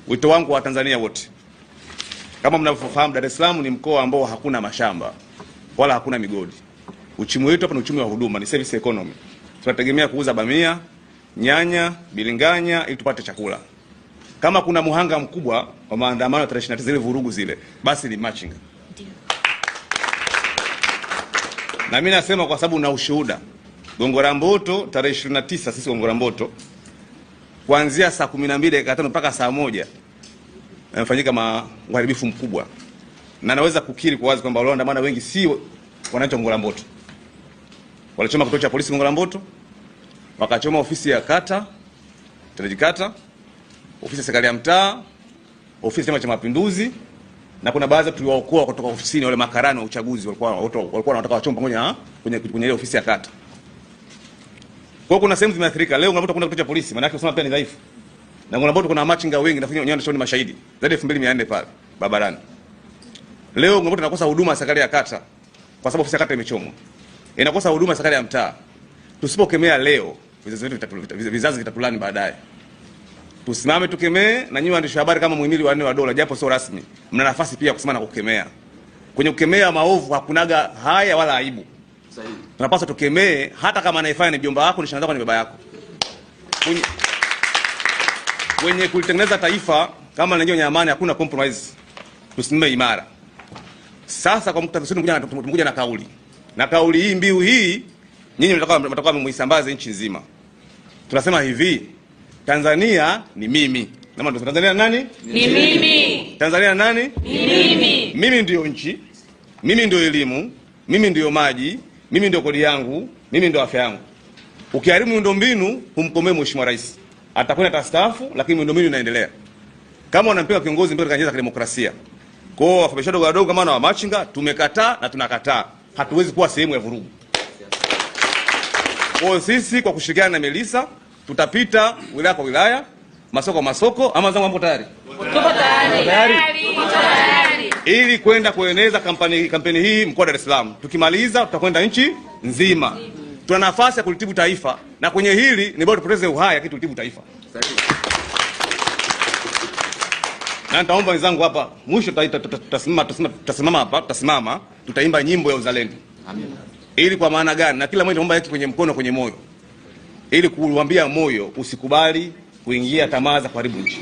Wito wangu wa Tanzania wote, kama mnavyofahamu, Dar es Salaam ni mkoa ambao hakuna mashamba wala hakuna migodi. Uchumi wetu hapa ni uchumi wa huduma, ni service economy. Tunategemea kuuza bamia, nyanya, bilinganya ili tupate chakula. Kama kuna muhanga mkubwa wa maandamano ya 29 zile vurugu zile, basi ni machinga. Na mimi nasema kwa sababu na ushuhuda. Gongo la Mboto tarehe 29, sisi Gongo la Mboto kuanzia saa 12:05 mpaka saa 1 yamefanyika uharibifu mkubwa. Na naweza kukiri kwa wazi kwamba walioandamana wengi si wananchi wa Gongo la Mboto. Walichoma kituo cha polisi Gongo la Mboto, wakachoma ofisi ya kata, tendaji kata, ofisi ya serikali ya mtaa, ofisi ya Chama cha Mapinduzi, na kuna baadhi tuliwaokoa kutoka ofisini wale makarani wa uchaguzi walikuwa wanataka wachome pamoja kwenye ile ofisi ya kata. Kwa hiyo kuna sehemu zimeathirika. Leo unapokuta kuna kituo cha polisi, maana yake unasema pia ni dhaifu. Na unapokuta kuna machinga wengi, nafikiri wenyewe ndio mashahidi. Zaidi ya 2400 pale barabarani. Leo unapokuta tunakosa huduma ya serikali ya kata kwa sababu ofisi ya kata imechomwa. Inakosa huduma ya serikali ya mtaa. Tusipokemea leo, vizazi vitatulani baadaye. Tusimame tukemee, na nyinyi waandishi wa habari kama muhimili wa 4 wa dola japo sio rasmi, mna nafasi pia kusimama na kukemea. Kwenye kukemea maovu hakunaga haya wala aibu. Sahihi. Tunapaswa tukemee hata kama anayefanya ni mjomba wako, ni shangazi wako, ni baba yako. Kwenye kulitengeneza taifa kama lenyewe lenye amani hakuna compromise. Tusimame imara. Sasa kwa muktadha wetu tumekuja na kauli. Na kauli hii, mbiu hii, nyinyi mtakuwa muisambaze nchi nzima. Tunasema hivi, Tanzania ni mimi. Na Tanzania nani? Ni mimi. Tanzania nani? Ni mimi. Mimi ndio nchi, mimi ndio elimu, mimi ndio maji, mimi ndio kodi yangu, mimi ndio afya yangu. Ukiharibu miundombinu, humkomee Mheshimiwa Rais. Atakwenda atastaafu, lakini miundombinu inaendelea. Kama unampinga kiongozi mbele katika demokrasia. Kwa hiyo wafanyabiashara wadogo kama na wamachinga tumekataa na tunakataa. Hatuwezi kuwa sehemu ya vurugu. Kwa hiyo sisi kwa kushirikiana na Melissa tutapita wilaya kwa wilaya, masoko kwa masoko, ama zangu hapo tayari. Tuko tayari. Ili kwenda kueneza kampeni hii mkoa wa Dar es Salaam. Tukimaliza tutakwenda nchi nzima. Tuna nafasi ya kulitibu taifa, na kwenye hili ni bora tupoteze uhai ya kitu kulitibu taifa. Na nitaomba wenzangu hapa, mwisho tutasimama hapa, tutaimba nyimbo ya uzalendo. Amen. Ili kwa maana gani? Na kila mmoja naomba yake kwenye mkono, kwenye moyo. Ili kuambia moyo usikubali kuingia tamaa za kuharibu nchi.